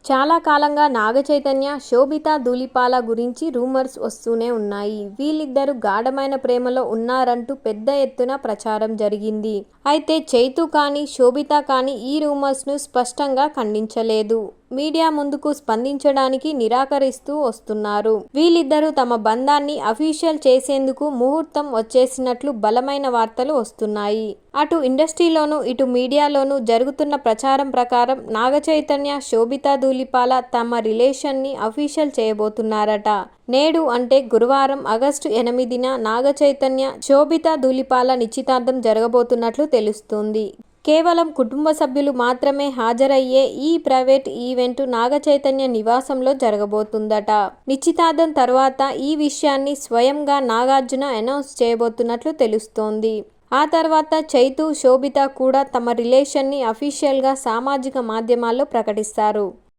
చాలా కాలంగా నాగచైతన్య, శోభితా ధూళిపాల గురించి రూమర్స్ వస్తూనే ఉన్నాయి. వీళ్ళిద్దరూ గాఢమైన ప్రేమలో ఉన్నారంటూ పెద్ద ఎత్తున ప్రచారం జరిగింది. అయితే చైతు కానీ, శోభిత కానీ ఈ రూమర్స్ను స్పష్టంగా ఖండించలేదు. మీడియా ముందుకు స్పందించడానికి నిరాకరిస్తూ వస్తున్నారు. వీళ్ళిద్దరూ తమ బంధాన్ని అఫీషియల్ చేసేందుకు ముహూర్తం వచ్చేసినట్లు బలమైన వార్తలు వస్తున్నాయి. అటు ఇండస్ట్రీలోనూ ఇటు మీడియాలోనూ జరుగుతున్న ప్రచారం ప్రకారం నాగచైతన్య, శోభితా ధూళిపాల తమ రిలేషన్ని అఫీషియల్ చేయబోతున్నారట. నేడు అంటే గురువారం ఆగస్టు 8న నాగచైతన్య, శోభితా ధూళిపాల నిశ్చితార్థం జరగబోతున్నట్లు తెలుస్తోంది. కేవలం కుటుంబ సభ్యులు మాత్రమే హాజరయ్యే ఈ ప్రైవేట్ ఈవెంట్ నాగచైతన్య నివాసంలో జరగబోతుందట. నిశ్చితార్థం తర్వాత ఈ విషయాన్ని స్వయంగా నాగార్జున అనౌన్స్ చేయబోతున్నట్లు తెలుస్తోంది. ఆ తర్వాత చైతు, శోభిత కూడా తమ రిలేషన్ని అఫీషియల్గా సామాజిక మాధ్యమాల్లో ప్రకటిస్తారు.